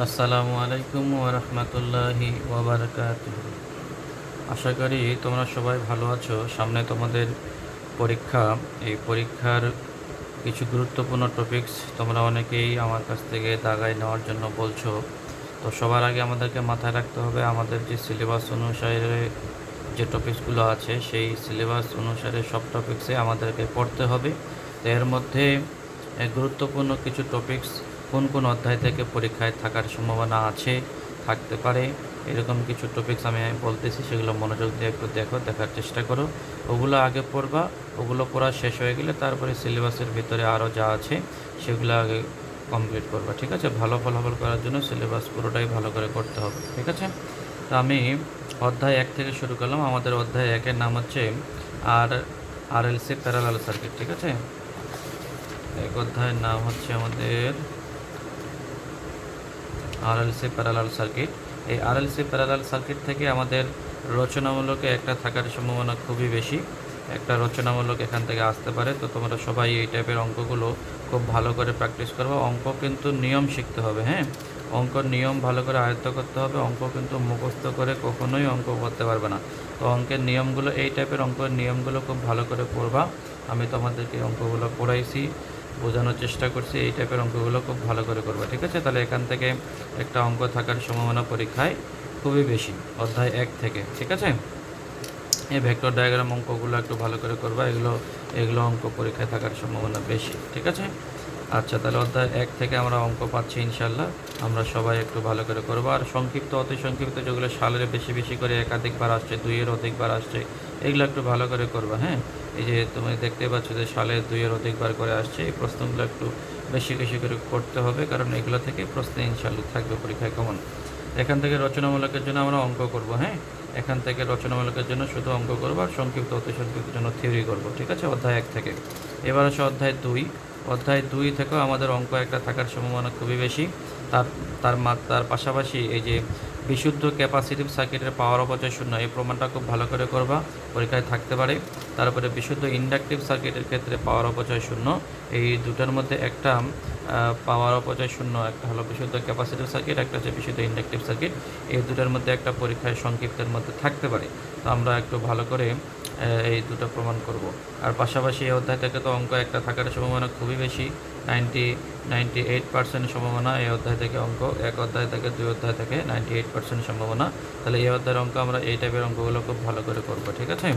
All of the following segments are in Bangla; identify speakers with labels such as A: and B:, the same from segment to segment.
A: আসসালামু আলাইকুম ওয়া রাহমাতুল্লাহি ওয়া বারাকাতুহু। আশা করি তোমরা সবাই ভালো আছো। সামনে তোমাদের পরীক্ষা। এই পরীক্ষার কিছু গুরুত্বপূর্ণ টপিকস তোমরা অনেকেই আমার কাছ থেকে দাগায় নেওয়ার জন্য বলছো। তো সবার আগে আমাদেরকে মাথায় রাখতে হবে আমাদের যে সিলেবাস অনুসারে যে টপিকসগুলো আছে সেই সিলেবাস অনুসারে সব টপিকসে আমাদেরকে পড়তে হবে। তো এর মধ্যে গুরুত্বপূর্ণ কিছু টপিকস কোন কোন অধ্যায় থেকে পরীক্ষায় থাকার সম্ভাবনা আছে, থাকতে পারে, এরকম কিছু টপিকস আমি বলতেছি, সেগুলো মনোযোগ দিয়ে একটু দেখার চেষ্টা করো। ওগুলো আগে পড়বা, ওগুলো পড়া শেষ হয়ে গেলে তারপরে সিলেবাসের ভিতরে আরও যা আছে সেগুলো আগে কমপ্লিট করবা। ঠিক আছে? ভালো ফলাফল করার জন্য সিলেবাস পুরোটাই ভালো করে করতে হবে। ঠিক আছে? তো আমি অধ্যায় 1 থেকে শুরু করলাম। আমাদের অধ্যায় 1-এর নাম হচ্ছে আর আরএলসি প্যারালাল সার্কিট। ঠিক আছে? এক অধ্যায়ের নাম হচ্ছে আমাদের আরএলসি প্যারালাল সার্কিট। এই আরএলসি প্যারালাল সার্কিট থেকে আমাদের রচনামূলকে একটা থাকার সম্ভাবনা খুবই বেশি। একটা রচনামূলক এখান থেকে আসতে পারে। তো তোমরা সবাই এই টাইপের অঙ্কগুলো খুব ভালো করে প্র্যাকটিস করবে। অঙ্ক কিন্তু নিয়ম শিখতে হবে, হ্যাঁ, অঙ্কর নিয়ম ভালো করে আয়ত্ত করতে হবে। অঙ্ক কিন্তু মুখস্থ করে কখনোই অঙ্ক করতে পারবে না। তো অঙ্কের নিয়মগুলো, এই টাইপের অঙ্কের নিয়মগুলো খুব ভালো করে পড়বা। আমি তোমাদেরকে অঙ্কগুলো পড়াইছি, বোঝানোর চেষ্টা করছি। এই টাইপের অঙ্কগুলো খুব ভালো করে করবা। ঠিক আছে? তাহলে এখান থেকে একটা অঙ্ক থাকার সম্ভাবনা পরীক্ষায় খুবই বেশি, অধ্যায় 1 থেকে। ঠিক আছে? এই ভেক্টর ডায়াগ্রাম অঙ্কগুলো একটু ভালো করে করবা। এগুলো অঙ্ক পরীক্ষায় থাকার সম্ভাবনা বেশি। ঠিক আছে? আচ্ছা, তাহলে অধ্যায় 1 থেকে আমরা অঙ্ক পাচ্ছি ইনশাল্লাহ। আমরা সবাই একটু ভালো করে করবো। আর সংক্ষিপ্ত, অতি সংক্ষিপ্ত যেগুলো সালের বেশি বেশি করে একাধিকবার আসছে, 2-এর অধিকবার আসছে, এগুলো একটু ভালো করে করবা। হ্যাঁ, এই যে তুমি দেখতে পাচ্ছ যে সালে 2-এর অধিকবার করে আসছে, এই প্রশ্নগুলো একটু বেশি বেশি করে করতে হবে, কারণ এগুলো থেকে প্রশ্ন ইনশাল্লাহ থাকবে পরীক্ষায় কমন। এখান থেকে রচনামূলকের জন্য আমরা অঙ্ক করব। হ্যাঁ, এখান থেকে রচনামূলকের জন্য শুধু অঙ্ক করবো, আর সংক্ষিপ্ত, অতি সংক্ষিপ্তের জন্য থিওরি করব। ঠিক আছে? অধ্যায় 1 থেকে। এবার আসে অধ্যায় 2। অধ্যায় 2 থেকেও আমাদের অঙ্ক একটা থাকার সম্ভাবনা খুবই বেশি। তার তার পাশাপাশি এই যে বিশুদ্ধ ক্যাপাসিটিভ সার্কিটের পাওয়ার অপচয় শূন্য, এই প্রমাণটা খুব ভালো করে করবা, পরীক্ষায় থাকতে পারে। তারপরে বিশুদ্ধ ইন্ডাকটিভ সার্কিটের ক্ষেত্রে পাওয়ার অপচয় শূন্য, এই দুটার মধ্যে একটা পাওয়ার অপচয় শূন্য, একটা হলো বিশুদ্ধ ক্যাপাসিটিভ সার্কিট, একটা হচ্ছে বিশুদ্ধ ইন্ডাকটিভ সার্কিট। এই দুটার মধ্যে একটা পরীক্ষায় সংক্ষিপ্তের মধ্যে থাকতে পারে। তো আমরা একটু ভালো করে এই দুটো প্রমাণ করব। আর পাশাপাশি এই অধ্যায় থেকে তো অঙ্ক একটা থাকার সম্ভাবনা খুবই বেশি, 98% সম্ভাবনা এই অধ্যায় থেকে অঙ্ক, এক অধ্যায় থেকে 2 অধ্যায় থেকে 98% সম্ভাবনা। তাহলে এই অধ্যায়ের অঙ্ক আমরা এই টাইপের অঙ্কগুলো খুব ভালো করে করব। ঠিক আছে?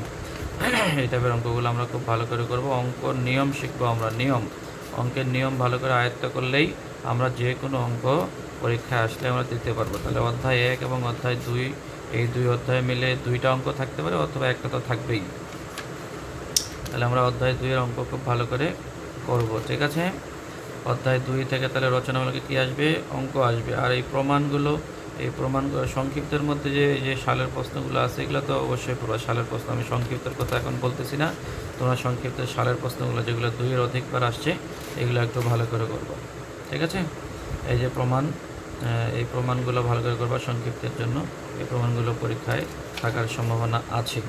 A: এই টাইপের অঙ্কগুলো আমরা খুব ভালো করে করব। অঙ্ক নিয়ম শিখবো আমরা, নিয়ম, অঙ্কের নিয়ম ভালো করে আয়ত্ত করলেই আমরা যে কোনো অঙ্ক পরীক্ষায় আসলে আমরা দিতে পারবো। তাহলে অধ্যায় 1 এবং অধ্যায় 2, এই 2 অধ্যায় মিলে 2টা অঙ্ক থাকতে পারে, অথবা একটা তো থাকবেই। তাহলে আমরা অধ্যায় 2-এর অঙ্ক খুব ভালো করে করব। ঠিক আছে? অধ্যায় 2 থেকে তাহলে রচনামূলকে কী আসবে? অঙ্ক আসবে। আর এই প্রমাণগুলো, এই প্রমাণগুলো সংক্ষিপ্তের মধ্যে যে সালের প্রশ্নগুলো আছে, এগুলো তো অবশ্যই পুরো সালের প্রশ্ন, আমি সংক্ষিপ্তের কথা এখন বলতেছি না। তোমরা সংক্ষিপ্তের সালের প্রশ্নগুলো যেগুলো 2-এর অধিকবার আসছে, এগুলো একটু ভালো করে করবো। ঠিক আছে? এই যে প্রমাণ, এই প্রমাণগুলো ভালো করে করবা সংক্ষিপ্তের জন্য। এই প্রমাণগুলো পরীক্ষায় থাকার সম্ভাবনা আছে।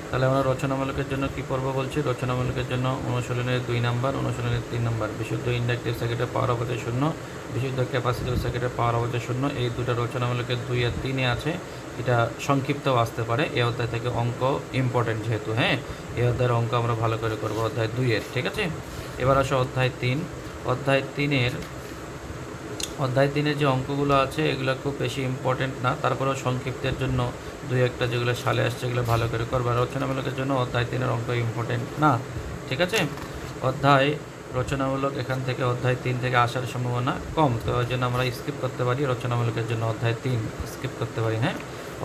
A: তাহলে আমরা রচনামূলকের জন্য কি পড়বো বলছি? রচনামূলকের জন্য অনুশীলনের 2 নাম্বার, অনুশীলনের 3 নাম্বার, বিশুদ্ধ ইন্ডাকটিভ সার্কিটের পাওয়ার অপচয় শূন্য, বিশুদ্ধ ক্যাপাসিটিভ সার্কিটের পাওয়ার অপচয় শূন্য, এই দুটো রচনামূলকের 2 আর 3-এ আছে। এটা সংক্ষিপ্তও আসতে পারে। এই অধ্যায় থেকে অঙ্ক ইম্পর্টেন্ট যেহেতু, হ্যাঁ, এই অধ্যায়ের অঙ্ক আমরা ভালো করে করবো অধ্যায় 2-এর। ঠিক আছে? এবার আসো অধ্যায় 3। অধ্যায় 3-এর যে অঙ্কগুলো আছে এগুলো খুব বেশি ইম্পর্টেন্ট না, তারপরেও সংক্ষিপ্তের জন্য 2-একটা যেগুলো সালে আসছে এগুলো ভালো করে করবা। রচনামূলকের জন্য অধ্যায় 3-এর অঙ্ক ইম্পর্টেন্ট না। ঠিক আছে? অধ্যায় রচনামূলক এখান থেকে অধ্যায় 3 থেকে আসার সম্ভাবনা কম, তো ওই জন্য আমরা স্কিপ করতে পারি। রচনামূলকের জন্য অধ্যায় 3 স্কিপ করতে পারি। হ্যাঁ,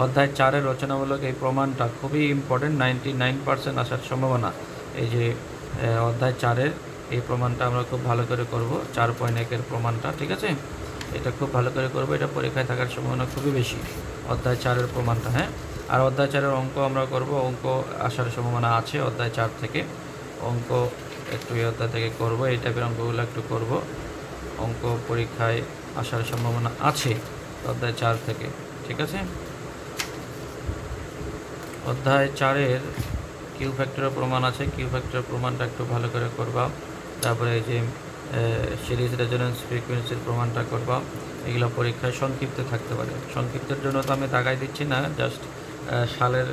A: অধ্যায় 4-এর রচনামূলক এই প্রমাণটা খুবই ইম্পর্টেন্ট, 99% আসার সম্ভাবনা। এই যে অধ্যায় 4-এর এই প্রমাণটা আমরা খুব ভালো করে করব, 4.1-এর প্রমাণটা। ঠিক আছে? এটা খুব ভালো করে করবো, এটা পরীক্ষায় থাকার সম্ভাবনা খুবই বেশি, অধ্যায় 4-এর প্রমাণটা। হ্যাঁ, আর অধ্যায় 4-এর অঙ্ক আমরা করব, অঙ্ক আসার সম্ভাবনা আছে অধ্যায় 4 থেকে। অঙ্ক একটু এই অধ্যায় থেকে করব, এই টাইপের অঙ্কগুলো একটু করব। অঙ্ক পরীক্ষায় আসার সম্ভাবনা আছে অধ্যায় 4 থেকে। ঠিক আছে? অধ্যায় 4-এর কিউ ফ্যাক্টরের প্রমাণ আছে, কিউ ফ্যাক্টরের প্রমাণটা একটু ভালো করে করবা। তারপরে এই যে সিরিজ রেজোনেন্স ফ্রিকোয়েন্সির প্রমাণটা করবা। এগুলো পরীক্ষায় সংক্ষিপ্ত থাকতে পারে। সংক্ষিপ্তের জন্য তো আমি দাগাই দিচ্ছি না, জাস্ট সালের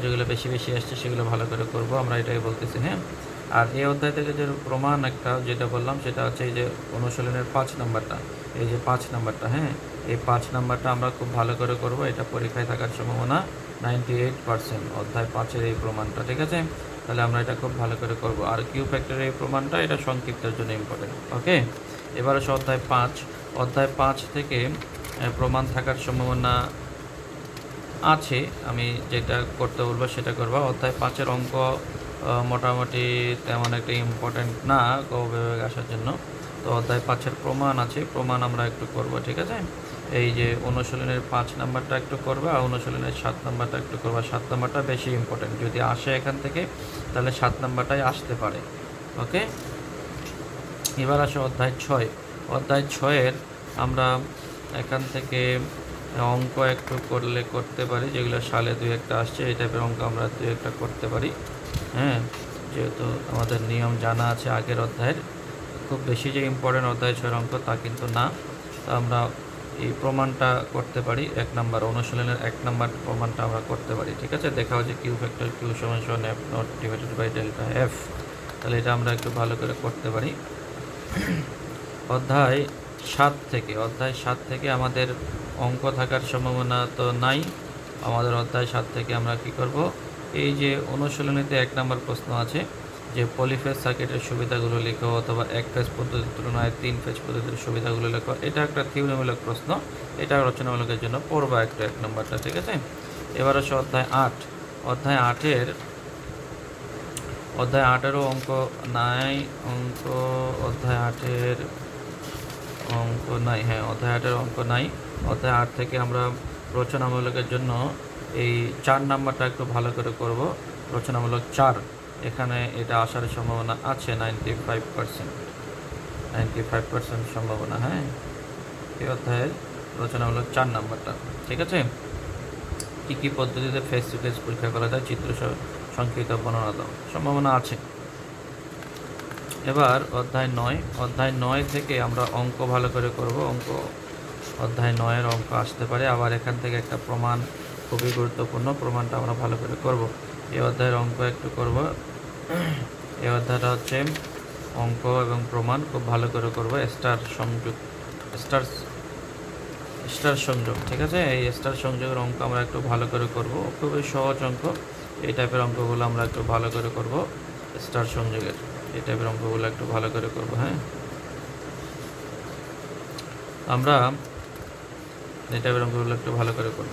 A: যেগুলো বেশি বেশি আসছে সেগুলো ভালো করে করব, আমরা এটাই বলতেছি। হ্যাঁ, আর এই অধ্যায় থেকে যে প্রমাণ একটা যেটা বললাম সেটা হচ্ছে এই যে অনুশীলনের 5 নাম্বারটা, এই যে 5 নাম্বারটা, হ্যাঁ, এই 5 নাম্বারটা আমরা খুব ভালো করে করব। এটা পরীক্ষায় থাকার সম্ভাবনা 98%, অধ্যায় 5-এর এই প্রমাণটা। ঠিক আছে, তাহলে আমরা এটা খুব ভালো করে করব। আর কিউ ফ্যাক্টরের এই প্রমাণটা এটা সংক্ষিপ্তের জন্য ইম্পর্টেন্ট। ওকে, এবার হচ্ছে অধ্যায় 5। অধ্যায় 5 থেকে প্রমাণ থাকার সম্ভাবনা আছে। আমি যেটা করতে বলবো সেটা করবো। অধ্যায় 5-এর অঙ্ক মোটামুটি তেমন একটা ইম্পর্টেন্ট না ক বিভাগে আসার জন্য। তো অধ্যায় 5-এর প্রমাণ আছে, প্রমাণ আমরা একটু করব। ঠিক আছে, এই যে অনুশীলনের 5 নাম্বারটা একটু করবা, আর অনুশীলনের 7 নাম্বারটা একটু করবা। 7 নাম্বারটা বেশি ইম্পর্টেন্ট, যদি আসে এখান থেকে তাহলে 7 নাম্বারটাই আসতে পারে। ওকে, এবার আসে অধ্যায় 6। অধ্যায় 6-এর আমরা এখান থেকে অঙ্ক একটু করতে পারি, যেগুলো সালে 2-1টা আসছে, এই টাইপের অঙ্ক আমরা 2-1টা করতে পারি। হ্যাঁ, যেহেতু আমাদের নিয়ম জানা আছে আগের অধ্যায়ের, খুব বেশি যে ইম্পর্টেন্ট অধ্যায় 6-এর অঙ্ক তা কিন্তু না। তো আমরা এই প্রমাণটা করতে পারি, 1 নাম্বার অনুশীলনের 1 নাম্বার প্রমাণটা আমরা করতে পারি। ঠিক আছে, দেখা হচ্ছে কিউ ফ্যাক্টর কিউ সমান F naught divided by delta F. তাহলে এটা আমরা একটু ভালো করে করতে পারি। অধ্যায় 7 থেকে আমাদের অঙ্ক থাকার সম্ভাবনা তো নাই। আমাদের অধ্যায় 7 থেকে আমরা কি করব, এই যে অনুশীলনীতে 1 নাম্বার প্রশ্ন আছে যে পলিফেজ সার্কিটের সুবিধাগুলো লেখো, অথবা 1 ফেজ পদ্ধতির তুলনায় 3 ফেজ পদ্ধতির সুবিধাগুলো লেখো। এটা একটা থিওরিমূলক প্রশ্ন, এটা রচনামূলকের জন্য পড়বা একটা 1 নাম্বারটা। ঠিক আছে, এবার হচ্ছে অধ্যায় 8। অধ্যায় 8-এরও অঙ্ক নাই। অধ্যায় 8-এর অঙ্ক নাই, হ্যাঁ, অধ্যায় 8-এর অঙ্ক নাই। অধ্যায় 8 থেকে আমরা রচনামূলকের জন্য এই 4 নাম্বারটা একটু ভালো করে করব। রচনামূলক 4, এখানে এটা আসার সম্ভাবনা আছে 95% সম্ভাবনা। হ্যাঁ, এই অধ্যায়ের রচনামূলক 4 নাম্বারটা। ঠিক আছে, কী কী পদ্ধতিতে ফেস টু ফেস পরীক্ষা করা যায়, চিত্র সংক্ষিপ্ত বর্ণনা দাও, সম্ভাবনা আছে। এবার অধ্যায় 9। অধ্যায় 9 থেকে আমরা অঙ্ক ভালো করে করব। অধ্যায় 9-এর অঙ্ক আসতে পারে। আবার এখান থেকে একটা প্রমাণ খুবই গুরুত্বপূর্ণ, প্রমাণটা আমরা ভালো করে করব। এই অধ্যায়ের অঙ্ক একটু করব। এই অধ্যায়টা হচ্ছে অঙ্ক এবং প্রমাণ খুব ভালো করে করব। স্টার সংযোগ। ঠিক আছে, এই স্টার সংযোগের অঙ্ক আমরা একটু ভালো করে করব। খুবই সহজ অঙ্ক, এই টাইপের অঙ্কগুলো আমরা একটু ভালো করে করব। স্টার সংযোগের এই টাইপের অঙ্কগুলো একটু ভালো করে করব। হ্যাঁ, আমরা এই টাইপের অঙ্কগুলো একটু ভালো করে করব।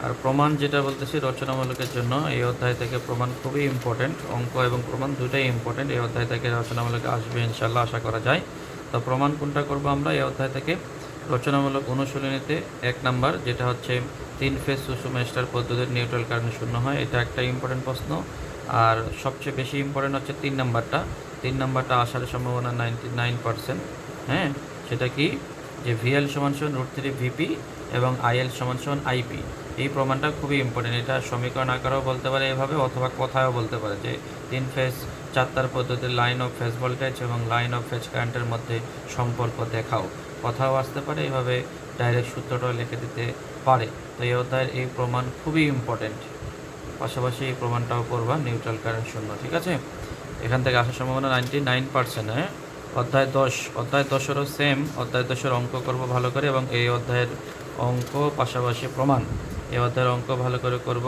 A: আর প্রমাণ যেটা বলতেছি রচনামূলকের জন্য, এই অধ্যায় থেকে প্রমাণ খুবই ইম্পর্টেন্ট। অঙ্ক এবং প্রমাণ দুটাই ইম্পর্টেন্ট। এই অধ্যায় থেকে রচনামূলকে আসবে ইনশাল্লাহ, আশা করা যায়। তো প্রমাণ কোনটা করব আমরা এই অধ্যায় থেকে? রচনামূলক অনুশীলনীতে 1 নাম্বার, যেটা হচ্ছে 3 ফেজ সুষম স্টার পদ্ধতির নিউট্রাল কারেন্ট শূন্য হয়, এটা একটা ইম্পর্টেন্ট প্রশ্ন। আর সবচেয়ে বেশি ইম্পর্টেন্ট হচ্ছে 3 নাম্বারটা। 3 নাম্বারটা আসার সম্ভাবনা 99%। হ্যাঁ, সেটা কি, যে ভিএল সমান √3 ভিপি এবং আইএল সমান আইপি। এই প্রমাণটা খুবই ইম্পর্টেন্ট। এটা সমীকরণ আকারেও বলতে পারে এভাবে, অথবা কথায়ও বলতে পারে যে 3 ফেজ 4 তার পদ্ধতির লাইন অফ ফেজ ভোল্টেজ এবং লাইন অফ ফেজ কারেন্টের মধ্যে সম্পর্ক দেখাও। কথাও আসতে পারে, এভাবে ডাইরেক্ট সূত্রটাও লিখে দিতে পারে। তো এই অধ্যায়ের এই প্রমাণ খুবই ইম্পর্টেন্ট। পাশাপাশি এই প্রমাণটাও করবা, নিউট্রাল কারেন্ট শূন্য। ঠিক আছে, এখান থেকে আসার সম্ভাবনা 99%। হ্যাঁ, অধ্যায় 10-এরও সেম। অধ্যায় 10-এর অঙ্ক করব ভালো করে, এবং এই অধ্যায়ের অঙ্ক পাশাপাশি প্রমাণ। এই অধ্যায়ের অঙ্ক ভালো করে করব,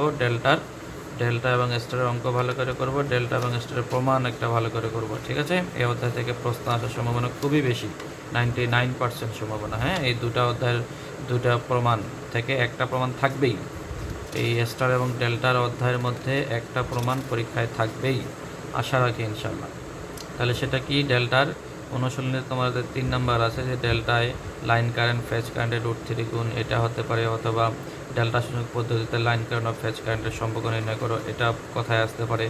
A: ডেল্টা এবং স্টারের অঙ্ক ভালো করে করব, ডেল্টা এবং স্টারের প্রমাণ একটা ভালো করে করব। ঠিক আছে, এই অধ্যায় থেকে প্রশ্ন আসার সম্ভাবনা খুবই বেশি, 99% সম্ভাবনা। হ্যাঁ, এই দুটা অধ্যায়ের দুটা প্রমাণ থেকে একটা প্রমাণ থাকবেই। এই স্টার এবং ডেল্টার অধ্যায়ের মধ্যে একটা প্রমাণ পরীক্ষায় থাকবেই, আশা রাখি ইনশাল্লাহ। তাহলে সেটা কি, ডেল্টার অনুশীলনে তোমাদের 3 নাম্বার আছে যে ডেল্টায় লাইন কারেন্ট ফেজ কারেন্টের √3 গুণ, এটা হতে পারে। অথবা ডেল্টা সংযোগ পদ্ধতিতে লাইন কারেন্ট ও ফেজ কারেন্টের সম্পর্ক নির্ণয় করো, এটা কথায় আসতে পারে।